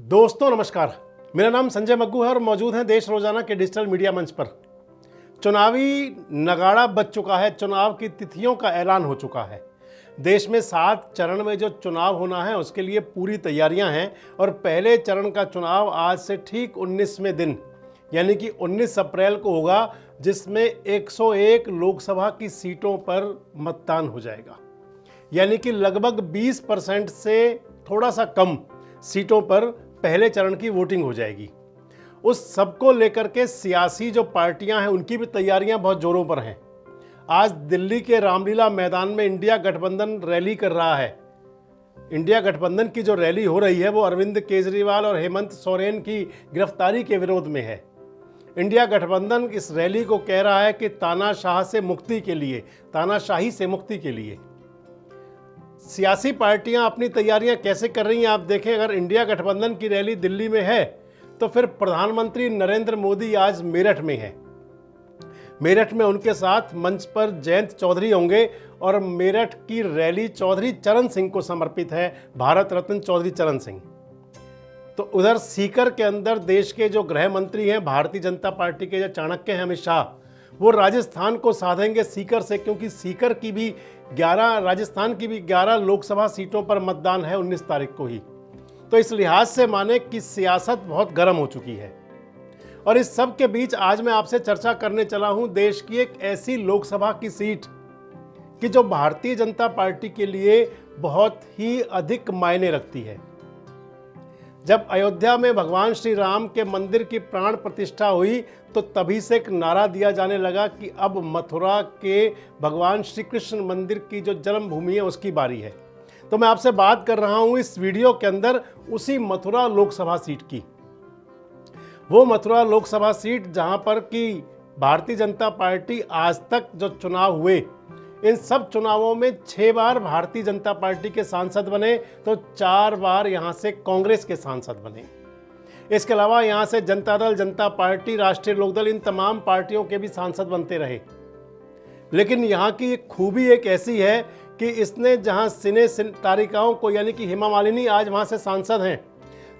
दोस्तों नमस्कार, मेरा नाम संजय मग्गू है और मौजूद हैं देश रोजाना के डिजिटल मीडिया मंच पर। चुनावी नगाड़ा बज चुका है, चुनाव की तिथियों का ऐलान हो चुका है। देश में 7 चरण में जो चुनाव होना है उसके लिए पूरी तैयारियां हैं और पहले चरण का चुनाव आज से ठीक 19वें दिन यानी कि 19 अप्रैल को होगा, जिसमें 101 लोकसभा की सीटों पर मतदान हो जाएगा। यानी कि लगभग 20% से थोड़ा सा कम सीटों पर पहले चरण की वोटिंग हो जाएगी। उस सबको लेकर के सियासी जो पार्टियां हैं उनकी भी तैयारियां बहुत जोरों पर हैं। आज दिल्ली के रामलीला मैदान में इंडिया गठबंधन रैली कर रहा है। इंडिया गठबंधन की जो रैली हो रही है वो अरविंद केजरीवाल और हेमंत सोरेन की गिरफ्तारी के विरोध में है। इंडिया गठबंधन इस रैली को कह रहा है कि तानाशाही से मुक्ति के लिए सियासी पार्टियां अपनी तैयारियां कैसे कर रही हैं आप देखें। अगर इंडिया गठबंधन की रैली दिल्ली में है तो फिर प्रधानमंत्री नरेंद्र मोदी आज मेरठ में हैं। मेरठ में उनके साथ मंच पर जयंत चौधरी होंगे और मेरठ की रैली चौधरी चरण सिंह को समर्पित है, भारत रत्न चौधरी चरण सिंह। तो उधर सीकर के अंदर देश के जो गृह मंत्री हैं, भारतीय जनता पार्टी के जो चाणक्य हैं अमित शाह, वो राजस्थान को साधेंगे सीकर से, क्योंकि सीकर की भी 11, राजस्थान की भी 11 लोकसभा सीटों पर मतदान है 19 तारीख को ही। तो इस लिहाज से माने कि सियासत बहुत गर्म हो चुकी है। और इस सब के बीच आज मैं आपसे चर्चा करने चला हूं देश की एक ऐसी लोकसभा की सीट कि जो भारतीय जनता पार्टी के लिए बहुत ही अधिक मायने रखती है। जब अयोध्या में भगवान श्री राम के मंदिर की प्राण प्रतिष्ठा हुई तो तभी से एक नारा दिया जाने लगा कि अब मथुरा के भगवान श्री कृष्ण मंदिर की जो जन्मभूमि है उसकी बारी है। तो मैं आपसे बात कर रहा हूं इस वीडियो के अंदर उसी मथुरा लोकसभा सीट की। वो मथुरा लोकसभा सीट जहां पर कि भारतीय जनता पार्टी आज तक जो चुनाव हुए, इन सब चुनावों में 6 बार भारतीय जनता पार्टी के सांसद बने तो 4 बार यहां से कांग्रेस के सांसद बने। इसके अलावा यहां से जनता दल, जनता पार्टी, राष्ट्रीय लोकदल, इन तमाम पार्टियों के भी सांसद बनते रहे। लेकिन यहां की एक खूबी एक ऐसी है कि इसने जहां सिने तारिकाओं को, यानी कि हेमा मालिनी आज वहां से सांसद हैं,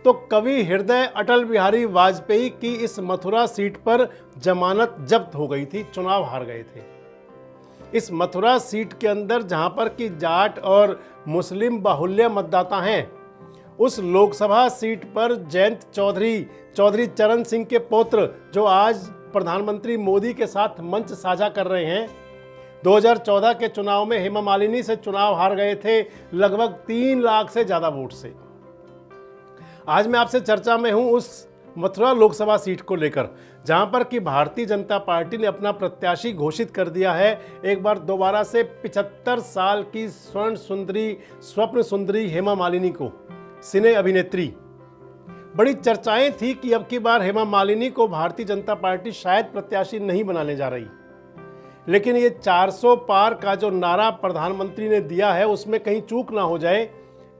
तो कवि हृदय अटल बिहारी वाजपेयी की इस मथुरा सीट पर जमानत जब्त हो गई थी, चुनाव हार गए थे। इस मथुरा सीट के अंदर जहां पर कि जाट और मुस्लिम बाहुल्य मतदाता हैं, उस लोकसभा सीट पर जयंत चौधरी चरण सिंह के पुत्र, जो आज प्रधानमंत्री मोदी के साथ मंच साझा कर रहे हैं, 2014 के चुनाव में हेमा मालिनी से चुनाव हार गए थे लगभग 3 लाख से ज्यादा वोट से। आज मैं आपसे चर्चा में हूं उस मथुरा लोकसभा सीट को लेकर, जहां पर कि भारतीय जनता पार्टी ने अपना प्रत्याशी घोषित कर दिया है एक बार दोबारा से 75 साल की स्वप्न सुंदरी हेमा मालिनी को, सिने अभिनेत्री। बड़ी चर्चाएं थी कि अब की बार हेमा मालिनी को भारतीय जनता पार्टी शायद प्रत्याशी नहीं बनाने जा रही, लेकिन ये 400 पार का जो नारा प्रधानमंत्री ने दिया है उसमें कहीं चूक ना हो जाए,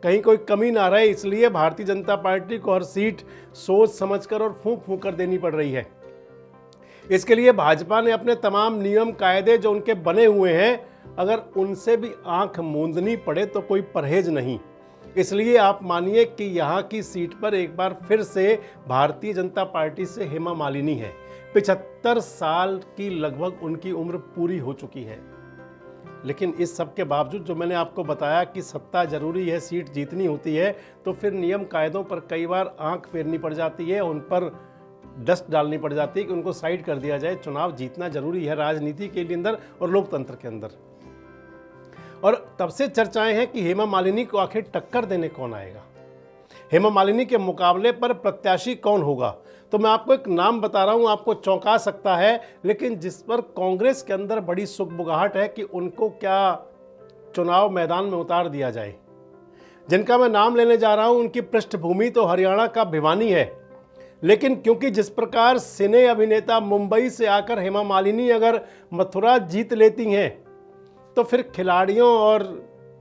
कहीं कोई कमी ना रहे, इसलिए भारतीय जनता पार्टी को हर सीट सोच समझकर और फूंक फूंक कर देनी पड़ रही है। इसके लिए भाजपा ने अपने तमाम नियम कायदे जो उनके बने हुए हैं, अगर उनसे भी आंख मूंदनी पड़े तो कोई परहेज नहीं। इसलिए आप मानिए कि यहाँ की सीट पर एक बार फिर से भारतीय जनता पार्टी से हेमा मालिनी है। 75 साल की लगभग उनकी उम्र पूरी हो चुकी है। लेकिन इस सब के बावजूद जो मैंने आपको बताया कि सत्ता जरूरी है, सीट जीतनी होती है, तो फिर नियम कायदों पर कई बार आंख फेरनी पड़ जाती है, उन पर डस्ट डालनी पड़ जाती है कि उनको साइड कर दिया जाए। चुनाव जीतना जरूरी है राजनीति के अंदर और लोकतंत्र के अंदर। और तब से चर्चाएं हैं कि हेमा मालिनी को आखिर टक्कर देने कौन आएगा, हेमा मालिनी के मुकाबले पर प्रत्याशी कौन होगा। तो मैं आपको एक नाम बता रहा हूं, आपको चौंका सकता है, लेकिन जिस पर कांग्रेस के अंदर बड़ी सुगबुगाहट है कि उनको क्या चुनाव मैदान में उतार दिया जाए। जिनका मैं नाम लेने जा रहा हूं उनकी पृष्ठभूमि तो हरियाणा का भिवानी है, लेकिन क्योंकि जिस प्रकार सिने अभिनेता मुंबई से आकर हेमा मालिनी अगर मथुरा जीत लेती हैं तो फिर खिलाड़ियों और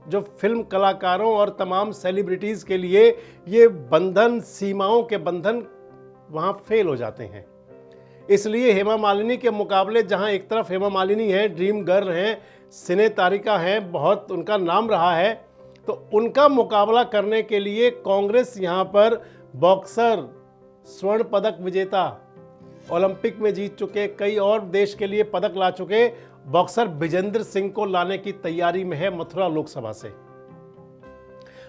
जो फिल्म कलाकारों और तमाम सेलिब्रिटीज़ के लिए ये बंधन, सीमाओं के बंधन वहाँ फेल हो जाते हैं। इसलिए हेमा मालिनी के मुकाबले जहाँ एक तरफ हेमा मालिनी है, ड्रीम गर्ल हैं, सिने तारिका हैं, बहुत उनका नाम रहा है, तो उनका मुकाबला करने के लिए कांग्रेस यहाँ पर बॉक्सर, स्वर्ण पदक विजेता, ओलंपिक में जीत चुके, कई और देश के लिए पदक ला चुके बॉक्सर विजेंद्र सिंह को लाने की तैयारी में है मथुरा लोकसभा से।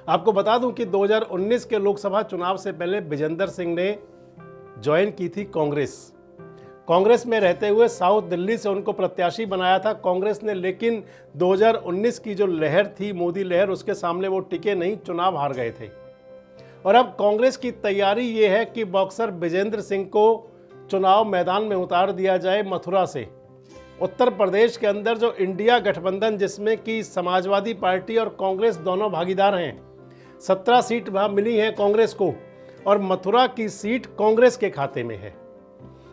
आपको बता दूं कि 2019 के लोकसभा चुनाव से पहले विजेंद्र सिंह ने ज्वाइन की थी कांग्रेस में रहते हुए साउथ दिल्ली से उनको प्रत्याशी बनाया था कांग्रेस ने, लेकिन 2019 की जो लहर थी, मोदी लहर, उसके सामने वो टिके नहीं, चुनाव हार गए थे। और अब कांग्रेस की तैयारी ये है कि बॉक्सर विजेंद्र सिंह को चुनाव मैदान में उतार दिया जाए मथुरा से। उत्तर प्रदेश के अंदर जो इंडिया गठबंधन, जिसमें कि समाजवादी पार्टी और कांग्रेस दोनों भागीदार हैं, 17 सीट वहाँ मिली हैं कांग्रेस को और मथुरा की सीट कांग्रेस के खाते में है।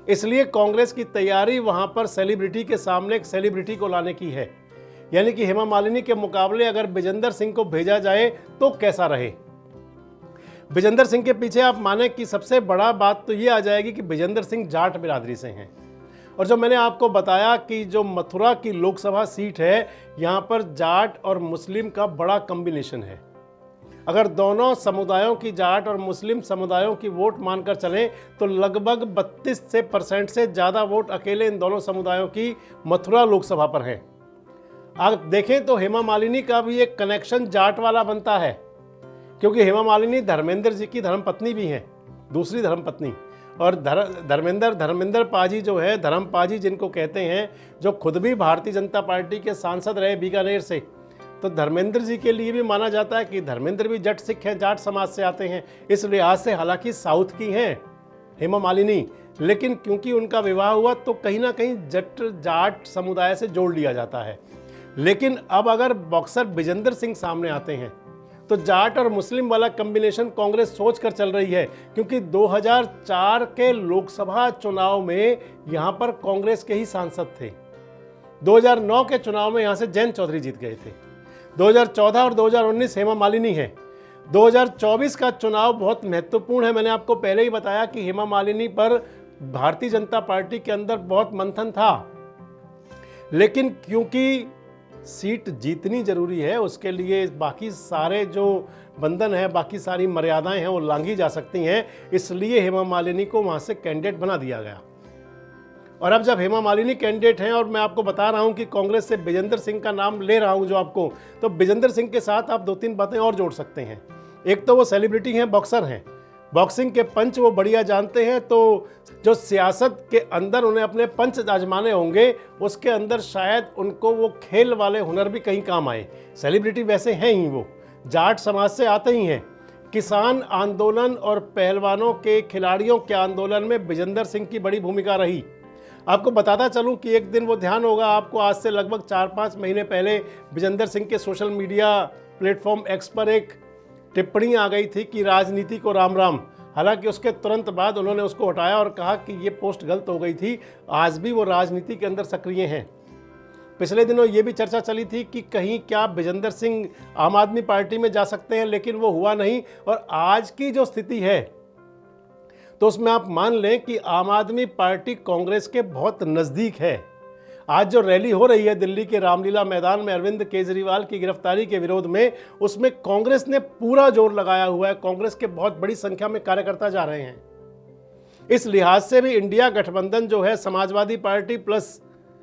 इसलिए कांग्रेस की तैयारी वहाँ पर सेलिब्रिटी के सामने एक सेलिब्रिटी को लाने की है, यानी कि हेमा मालिनी के मुकाबले अगर विजेंद्र सिंह को भेजा जाए तो कैसा रहे। विजेंद्र सिंह के पीछे आप माने कि सबसे बड़ा बात तो ये आ जाएगी कि विजेंद्र सिंह जाट बिरादरी से हैं। और जो मैंने आपको बताया कि जो मथुरा की लोकसभा सीट है, यहाँ पर जाट और मुस्लिम का बड़ा कॉम्बिनेशन है। अगर दोनों समुदायों की, जाट और मुस्लिम समुदायों की वोट मानकर चलें तो लगभग 32% से ज़्यादा वोट अकेले इन दोनों समुदायों की मथुरा लोकसभा पर है। आप देखें तो हेमा मालिनी का भी एक कनेक्शन जाट वाला बनता है, क्योंकि हेमा मालिनी धर्मेंद्र जी की धर्मपत्नी भी हैं, दूसरी धर्मपत्नी। और धर्मेंद्र पाजी जो है, धर्म पाजी जिनको कहते हैं, जो खुद भी भारतीय जनता पार्टी के सांसद रहे बीकानेर से, तो धर्मेंद्र जी के लिए भी माना जाता है कि धर्मेंद्र भी जट सिख हैं, जाट समाज से आते हैं। इस लिहाज से हालांकि साउथ की हैं हेमा मालिनी, लेकिन क्योंकि उनका विवाह हुआ तो कहीं ना कहीं जट जाट समुदाय से जोड़ लिया जाता है। लेकिन अब अगर बॉक्सर विजेंद्र सिंह सामने आते हैं तो जाट और मुस्लिम वाला कॉम्बिनेशन कांग्रेस सोच कर चल रही है, क्योंकि 2004 के लोकसभा चुनाव में यहां पर कांग्रेस के ही सांसद थे। 2009 के चुनाव में यहां से जयंत चौधरी जीत गए थे। 2014 और 2019 हेमा मालिनी है। 2024 का चुनाव बहुत महत्वपूर्ण है। मैंने आपको पहले ही बताया कि हेमा मालिनी पर भारतीय जनता पार्टी के अंदर बहुत मंथन था, लेकिन क्योंकि सीट जीतनी जरूरी है, उसके लिए बाकी सारे जो बंधन है, बाकी सारी मर्यादाएं हैं वो लांघी जा सकती हैं, इसलिए हेमा मालिनी को वहां से कैंडिडेट बना दिया गया। और अब जब हेमा मालिनी कैंडिडेट हैं और मैं आपको बता रहा हूं कि कांग्रेस से विजेंद्र सिंह का नाम ले रहा हूं जो आपको, तो विजेंद्र सिंह के साथ आप 2-3 बातें और जोड़ सकते हैं। एक तो वो सेलिब्रिटी हैं, बॉक्सर हैं, बॉक्सिंग के पंच वो बढ़िया जानते हैं, तो जो सियासत के अंदर उन्हें अपने पंच आजमाने होंगे, उसके अंदर शायद उनको वो खेल वाले हुनर भी कहीं काम आए। सेलिब्रिटी वैसे हैं ही, वो जाट समाज से आते ही हैं। किसान आंदोलन और पहलवानों के, खिलाड़ियों के आंदोलन में विजेंद्र सिंह की बड़ी भूमिका रही। आपको बताता चलूं कि एक दिन वो ध्यान होगा आपको, आज से लगभग 4-5 महीने पहले विजेंद्र सिंह के सोशल मीडिया प्लेटफॉर्म एक्स पर एक टिप्पणी आ गई थी कि राजनीति को राम राम। हालांकि उसके तुरंत बाद उन्होंने उसको हटाया और कहा कि ये पोस्ट गलत हो गई थी। आज भी वो राजनीति के अंदर सक्रिय हैं। पिछले दिनों ये भी चर्चा चली थी कि कहीं क्या विजेंद्र सिंह आम आदमी पार्टी में जा सकते हैं, लेकिन वो हुआ नहीं। और आज की जो स्थिति है तो उसमें आप मान लें कि आम आदमी पार्टी कांग्रेस के बहुत नज़दीक है। आज जो रैली हो रही है दिल्ली के रामलीला मैदान में अरविंद केजरीवाल की गिरफ्तारी के विरोध में, उसमें कांग्रेस ने पूरा जोर लगाया हुआ है। कांग्रेस के बहुत बड़ी संख्या में कार्यकर्ता जा रहे हैं। इस लिहाज से भी इंडिया गठबंधन जो है, समाजवादी पार्टी प्लस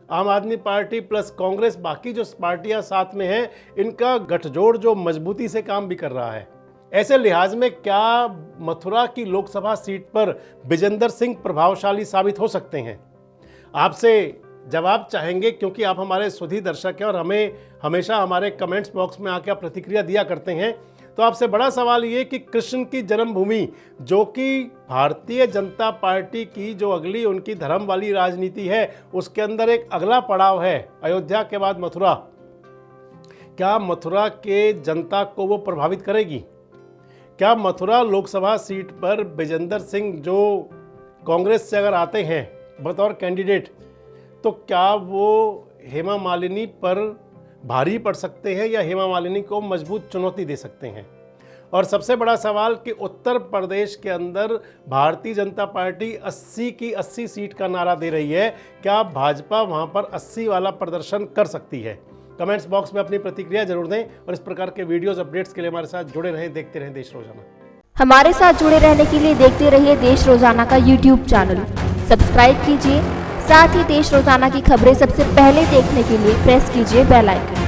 आम आदमी पार्टी प्लस कांग्रेस, बाकी जो पार्टियां साथ में हैं, इनका गठजोड़ जो मजबूती से काम भी कर रहा है। ऐसे लिहाज में क्या मथुरा की लोकसभा सीट पर विजेंद्र सिंह प्रभावशाली साबित हो सकते हैं? आपसे जवाब चाहेंगे, क्योंकि आप हमारे सुधी दर्शक हैं और हमें हमेशा हमारे कमेंट्स बॉक्स में आकर प्रतिक्रिया दिया करते हैं। तो आपसे बड़ा सवाल ये कि कृष्ण की जन्मभूमि, जो कि भारतीय जनता पार्टी की जो अगली उनकी धर्म वाली राजनीति है, उसके अंदर एक अगला पड़ाव है अयोध्या के बाद मथुरा। क्या मथुरा के जनता को वो प्रभावित करेगी? क्या मथुरा लोकसभा सीट पर विजेंद्र सिंह जो कांग्रेस से अगर आते हैं बतौर कैंडिडेट, तो क्या वो हेमा मालिनी पर भारी पड़ सकते हैं या हेमा मालिनी को मजबूत चुनौती दे सकते हैं? और सबसे बड़ा सवाल कि उत्तर प्रदेश के अंदर भारतीय जनता पार्टी 80 की 80 सीट का नारा दे रही है। क्या भाजपा वहां पर 80 वाला प्रदर्शन कर सकती है? कमेंट्स बॉक्स में अपनी प्रतिक्रिया जरूर दें और इस प्रकार के वीडियोस अपडेट्स के लिए हमारे साथ जुड़े रहें, देखते रहें देश रोजाना। हमारे साथ जुड़े रहने के लिए देखते रहिए देश रोजाना का YouTube चैनल। सब्सक्राइब कीजिए, साथ ही देश रोजाना की खबरें सबसे पहले देखने के लिए प्रेस कीजिए बेल आइकन।